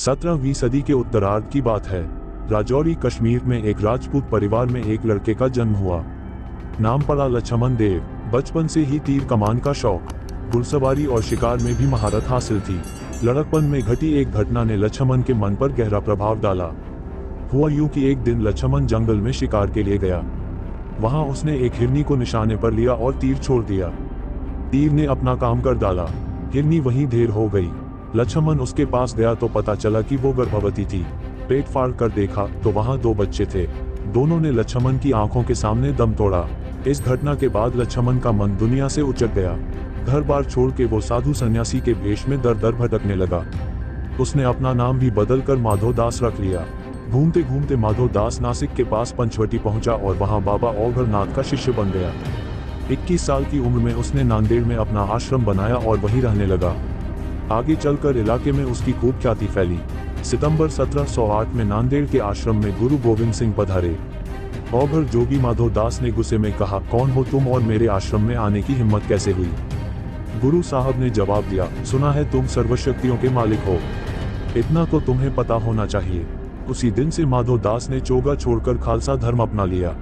17वीं सदी के उत्तरार्ध की बात है। राजौरी कश्मीर में एक राजपूत परिवार में एक लड़के का जन्म हुआ। नाम पड़ा लक्ष्मण देव। बचपन से ही तीर कमान का शौक, घुड़सवारी और शिकार में भी महारत हासिल थी। लड़कपन में घटी एक घटना ने लक्ष्मण के मन पर गहरा प्रभाव डाला। हुआ यूं कि एक दिन लक्ष्मण जंगल में शिकार के लिए गया। वहां उसने एक हिरनी को निशाने पर लिया और तीर छोड़ दिया। तीर ने अपना काम कर डाला। हिरनी वहीं ढेर हो गई। लक्ष्मण उसके पास गया तो पता चला कि वो गर्भवती थी। पेट फाड़ कर देखा तो वहां 2 बच्चे थे। दोनों ने लक्ष्मण की आंखों के सामने दम तोड़ा। इस घटना के बाद लक्ष्मण का मन दुनिया से उचट गया। घर बार छोड़ के वो साधु सन्यासी के वेश में दर दर भटकने लगा। उसने अपना नाम भी बदलकर माधव दास रख लिया। घूमते घूमते माधव दास नासिक के पास पंचवटी पहुंचा और वहां बाबा औघड़नाथ का शिष्य बन गया। 21 साल की उम्र में उसने नांदेड़ में अपना आश्रम बनाया और वहीं रहने लगा। आगे चलकर इलाके में उसकी खूब ख्याति फैली। सितंबर 1708 में नांदेड़ के आश्रम में गुरु गोविंद सिंह पधारे। औघड़ जोगी माधव दास ने गुस्से में कहा, कौन हो तुम और मेरे आश्रम में आने की हिम्मत कैसे हुई? गुरु साहब ने जवाब दिया, सुना है तुम सर्वशक्तियों के मालिक हो, इतना तो तुम्हें पता होना चाहिए। उसी दिन से माधव दास ने चोगा छोड़कर खालसा धर्म अपना लिया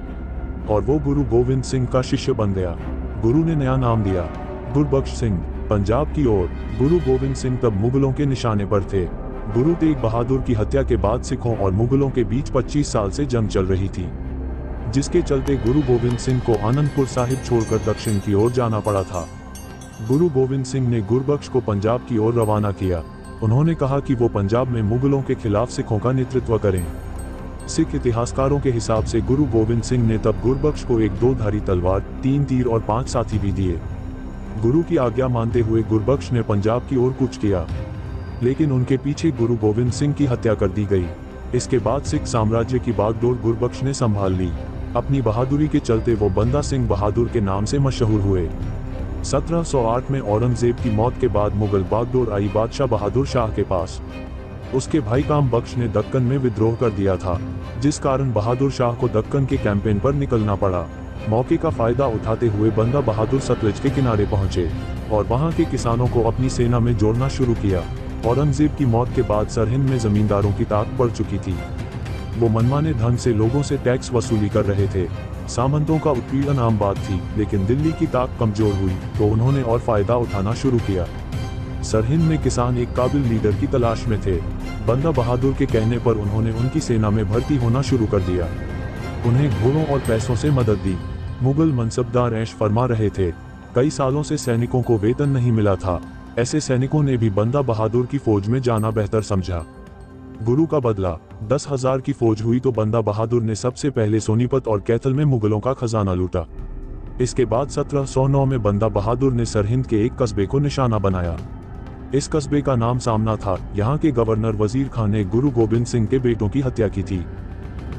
और वो गुरु गोविंद सिंह का शिष्य बन गया। गुरु ने नया नाम दिया, गुरबख्श सिंह। पंजाब की ओर गुरु गोविंद सिंह तब मुगलों के निशाने पर थे। गुरु तेग बहादुर की हत्या के बाद सिखों और मुगलों के बीच 25 साल से जंग चल रही थी, जिसके चलते गुरु गोविंद सिंह को आनंदपुर साहिब छोड़कर दक्षिण की ओर जाना पड़ा था। गुरु गोविंद सिंह ने गुरबख्श को पंजाब की ओर रवाना किया। उन्होंने कहा कि वो पंजाब में मुगलों के खिलाफ सिखों का नेतृत्व करें। सिख इतिहासकारों के हिसाब से गुरु गोविंद सिंह ने तब गुरबख्श को एक 2 धारी तलवार, 3 तीर और 5 साथी भी दिए। गुरु की आज्ञा मानते हुए गुरबख्श ने पंजाब की ओर कूच किया, लेकिन उनके पीछे गुरु गोविंद सिंह की हत्या कर दी गई। इसके बाद सिख साम्राज्य की बागडोर गुरबख्श ने संभाल ली। अपनी बहादुरी के चलते वो बंदा सिंह बहादुर के नाम से मशहूर हुए। 1708 में औरंगजेब की मौत के बाद मुगल बागडोर आई बादशाह बहादुर शाह के पास। उसके भाई काम बख्श ने दक्कन में विद्रोह कर दिया था, जिस कारण बहादुर शाह को दक्कन के कैंपेन पर निकलना पड़ा। मौके का फायदा उठाते हुए बंदा बहादुर सतलज के किनारे पहुंचे और वहां के किसानों को अपनी सेना में जोड़ना शुरू किया। औरंगजेब की मौत के बाद सरहिंद में जमींदारों की ताकत बढ़ चुकी थी। वो मनमाने ढंग से लोगों से टैक्स वसूली कर रहे थे। सामंतों का उत्पीड़न आम बात थी, लेकिन दिल्ली की ताकत कमजोर हुई तो उन्होंने और फायदा उठाना शुरू किया। सरहिंद में किसान एक काबिल लीडर की तलाश में थे। बंदा बहादुर के कहने पर उन्होंने उनकी सेना में भर्ती होना शुरू कर दिया। उन्हें घोड़ों और पैसों से मदद दी। मुगल मनसबदार ऐश फरमा रहे थे। कई सालों से सैनिकों को वेतन नहीं मिला था। ऐसे सैनिकों ने भी बंदा बहादुर की फौज में जाना बेहतर समझा। गुरु का बदला। 10,000 की फौज हुई तो बंदा बहादुर ने सबसे पहले सोनीपत और कैथल में मुगलों का खजाना लूटा। इसके बाद 1709 में बंदा बहादुर ने सरहिंद के एक कस्बे को निशाना बनाया। इस कस्बे का नाम सामना था। यहाँ के गवर्नर वजीर खान ने गुरु गोविंद सिंह के बेटों की हत्या की थी।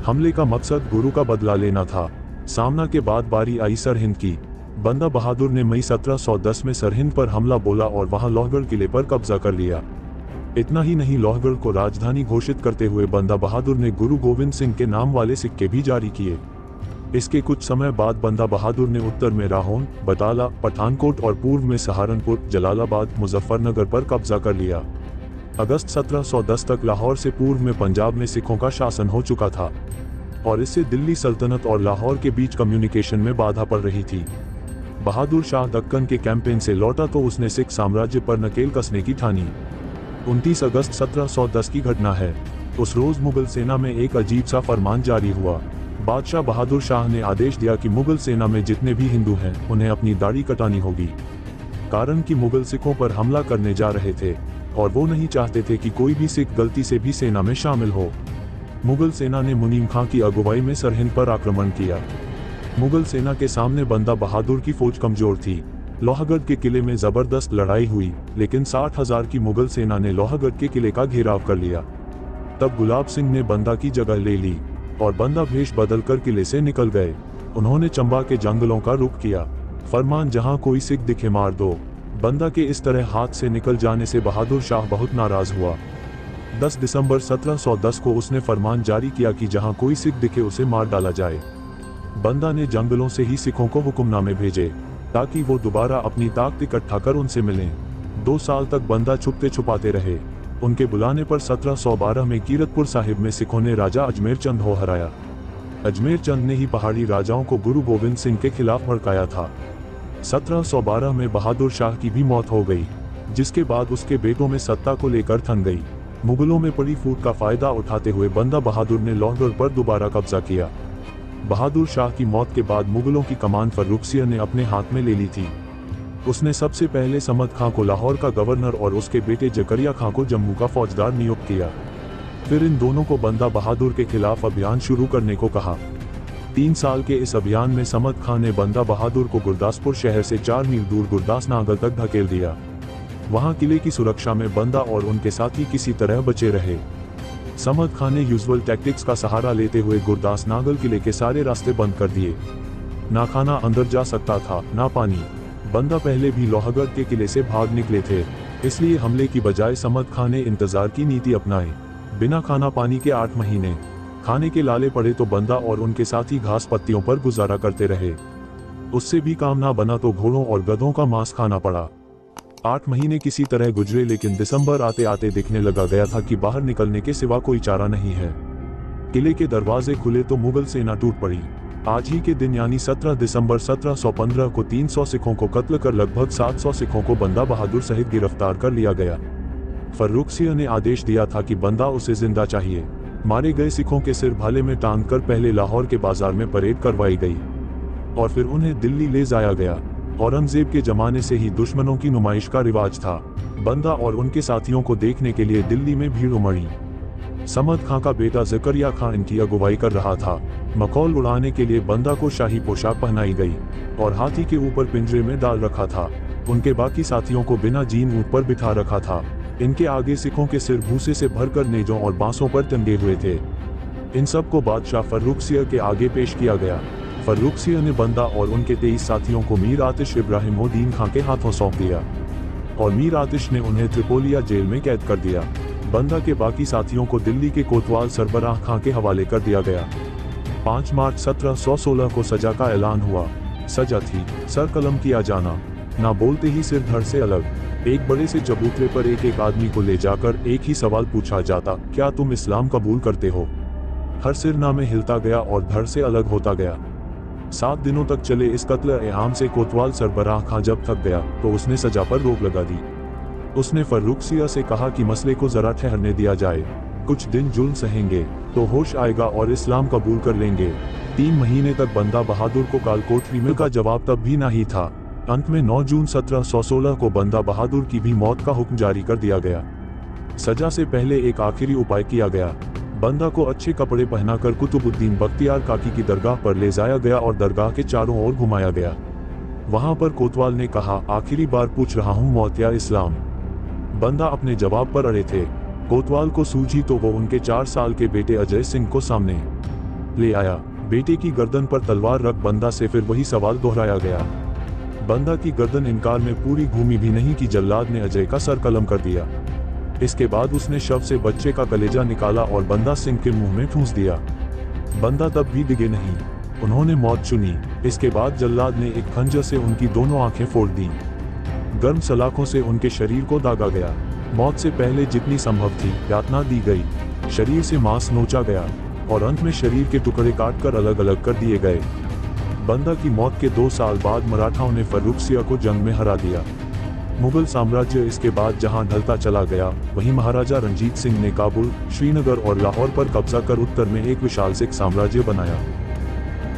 हमले का मकसद गुरु का बदला लेना था। सामना के बाद बारी आई सरहिंद की। बंदा बहादुर ने मई 1710 में सरहिंद पर हमला बोला और वहां लोहगढ़ किले पर कब्जा कर लिया। इतना ही नहीं, लोहगढ़ को राजधानी घोषित करते हुए बंदा बहादुर ने गुरु गोविंद सिंह के नाम वाले सिक्के भी जारी किए। इसके कुछ समय बाद बंदा बहादुर ने उत्तर में राहोन, बटाला, पठानकोट और पूर्व में सहारनपुर, जलालाबाद, मुजफ्फरनगर पर कब्जा कर लिया। अगस्त 1710 तक लाहौर से पूर्व में पंजाब में सिखों का शासन हो चुका था और इससे दिल्ली सल्तनत और लाहौर के बीच कम्युनिकेशन में बाधा पड़ रही थी। बहादुर शाह दक्कन के कैंपेन से लौटा तो उसने सिख साम्राज्य पर नकेल कसने की ठानी। 29 अगस्त 1710 की घटना है। उस रोज मुगल सेना में एक अजीब सा फरमान जारी हुआ। बादशाह बहादुर शाह ने आदेश दिया कि मुगल सेना में जितने भी हिंदू हैं उन्हें अपनी दाढ़ी कटानी होगी, कारण कि मुगल सिखों पर हमला करने जा रहे थे और वो नहीं चाहते थे कि कोई भी सिख गलती से भी सेना में शामिल हो। मुगल सेना ने मुनीम खां की अगुवाई में सरहिंद पर आक्रमण किया। मुगल सेना के सामने बंदा बहादुर की फौज कमजोर थी। लोहगढ़ के किले में जबरदस्त लड़ाई हुई, लेकिन 60,000 की मुगल सेना ने लोहगढ़ के किले का घेराव कर लिया। तब गुलाब सिंह ने बंदा की जगह ले ली और बंदा भेष बदलकर किले से निकल गए। उन्होंने चंबा के जंगलों का रुख किया। फरमान, जहां कोई सिख दिखे मार दो। बंदा के इस तरह हाथ से निकल जाने से बहादुर शाह बहुत नाराज हुआ। 10 दिसंबर 1710 को उसने फरमान जारी किया कि जहां कोई सिख दिखे उसे मार डाला जाए। बंदा ने जंगलों से ही सिखों को हुक्मनामे भेजे ताकि वो दोबारा अपनी ताकत इकट्ठा कर उनसे मिलें। 2 साल तक बंदा छुपते छुपाते रहे। उनके बुलाने पर 1712 में कीरतपुर साहिब में सिखों ने राजा अजमेर चंद को हराया। अजमेर चंद ने ही पहाड़ी राजाओं को गुरु गोविंद सिंह के खिलाफ भड़काया था। 1712 में बहादुर शाह की भी मौत हो गई, जिसके बाद उसके बेटों में सत्ता को लेकर थन गई। मुगलों में पड़ी फूट का फायदा उठाते हुए बंदा बहादुर ने लाहौर पर दोबारा कब्जा किया। बहादुर शाह की मौत के बाद मुगलों की कमान फर्रुखसिया ने अपने हाथ में ले ली थी। उसने सबसे पहले समद खां को लाहौर का गवर्नर और उसके बेटे जकरिया खां को जम्मू का फौजदार नियुक्त किया। फिर इन दोनों को बंदा बहादुर के खिलाफ अभियान शुरू करने को कहा। 3 साल के इस अभियान में समद खां ने बंदा बहादुर को गुरदासपुर शहर से 4 मील दूर गुरदास नागल तक धकेल दिया। वहां किले की सुरक्षा में बंदा और उनके साथी किसी तरह बचे रहे। समद खां ने यूजुअल टैक्टिक्स का सहारा लेते हुए गुरदास नागल किले के सारे रास्ते बंद कर दिए। ना खाना अंदर जा सकता था, ना पानी। बंदा पहले भी लोहगढ़ के किले से भाग निकले थे, इसलिए हमले की बजाय समद खां ने इंतजार की नीति अपनाई। बिना खाना पानी के 8 महीने खाने के लाले पड़े तो बंदा और उनके साथी घास पत्तियों पर गुजारा करते रहे। उससे भी काम ना बना तो घोड़ों और गधों का मांस खाना पड़ा। 8 महीने किसी तरह गुजरे, लेकिन दिसंबर आते आते दिखने लगा गया था कि बाहर निकलने के सिवा कोई चारा नहीं है। किले के दरवाजे खुले तो मुगल सेना टूट पड़ी। आज ही के दिन यानी 17 दिसंबर 1715 को 300 सिखों को कत्ल कर लगभग 700 सिखों को बंदा बहादुर सहित गिरफ्तार कर लिया गया। फर्रुखसिया ने आदेश दिया था कि बंदा उसे जिंदा चाहिए। मारे गए सिखों के सिर भाले में टांग कर पहले लाहौर के बाजार में परेड करवाई गई और फिर उन्हें दिल्ली ले जाया गया। औरंगजेब के जमाने से ही दुश्मनों की नुमाइश का रिवाज था। बंदा और उनके साथियों को देखने के लिए दिल्ली में भीड़ उमड़ी। समद खां का बेटा जकरिया खां इनकी अगुवाई कर रहा था। मखौल उड़ाने के लिए बंदा को शाही पोशाक पहनाई गई और हाथी के ऊपर पिंजरे में डाल रखा था। उनके बाकी साथियों को बिना जीन ऊंट पर बिठा रखा था। इनके आगे सिखों के सिर भूसे से भरकर नेजों और बांसों पर टंगे हुए थे। इन सब को बादशाह फर्रुखसिया के आगे पेश किया गया। फर्रुखसिया ने बंदा और उनके 23 साथियों को मीर आतिश इब्राहिमुद्दीन खां के हाथों सौंप दिया और मीर आतिश ने उन्हें त्रिपोलिया जेल में कैद कर दिया। बंदा के बाकी साथियों को दिल्ली के कोतवाल सरबराह खां के हवाले कर दिया गया। 5 मार्च 1716 को सजा का ऐलान हुआ। सजा थी सर कलम किया जाना। ना बोलते ही सिर धड़ से अलग। एक बड़े से चबूतरे पर एक एक आदमी को ले जाकर एक ही सवाल पूछा जाता, क्या तुम इस्लाम कबूल करते हो? हर सिरना में हिलता गया और धड़ से अलग होता गया। 7 दिनों तक चले इस कत्ल एआम से कोतवाल सरबराह खां जब थक गया तो उसने सजा पर रोक लगा दी। उसने फर्रुखसिया से कहा कि मसले को जरा ठहरने दिया जाए। कुछ दिन जुल्म सहेंगे तो होश आएगा और इस्लाम कबूल कर लेंगे। 3 महीने तक बंदा बहादुर को कालकोठरी में का जवाब तब भी नहीं था। अंत में 9 जून 1716 को बंदा बहादुर की भी मौत का हुक्म जारी कर दिया गया। सजा से पहले एक आखिरी उपाय किया गया। बंदा को अच्छे कपड़े पहनाकर कुतुबुद्दीन बख्तियार काकी की दरगाह पर ले जाया गया और दरगाह के चारों ओर घुमाया गया। वहां पर कोतवाल ने कहा, आखिरी बार पूछ रहा हूं, मौत या इस्लाम? बंदा अपने जवाब पर अड़े थे। कोतवाल को सूझी तो वो उनके 4 साल के बेटे अजय सिंह को सामने ले आया। बेटे की गर्दन पर तलवार रख बंदा से फिर वही सवाल दोहराया गया। बंदा की गर्दन इनकार में पूरी घूमी भी नहीं कि जल्लाद ने अजय का सर कलम कर दिया। इसके बाद उसने शव से बच्चे का कलेजा निकाला और बंदा सिंह के मुंह में ठूंस दिया। बंदा तब भी डिगे नहीं, उन्होंने मौत चुनी। इसके बाद जल्लाद ने एक खंजर से उनकी दोनों आंखें फोड़ दी। गर्म सलाखों से उनके शरीर को दागा गया। मौत से पहले जितनी संभव थी यातना दी गई। शरीर से मांस नोचा गया और अंत में शरीर के टुकड़े काटकर अलग अलग कर दिए गए। बंदा की मौत के 2 साल बाद मराठाओं ने फर्रुखसिया को जंग में हरा दिया। मुगल साम्राज्य इसके बाद जहां ढलता चला गया, वहीं महाराजा रंजीत सिंह ने काबुल, श्रीनगर और लाहौर पर कब्जा कर उत्तर में एक विशाल सिख साम्राज्य बनाया।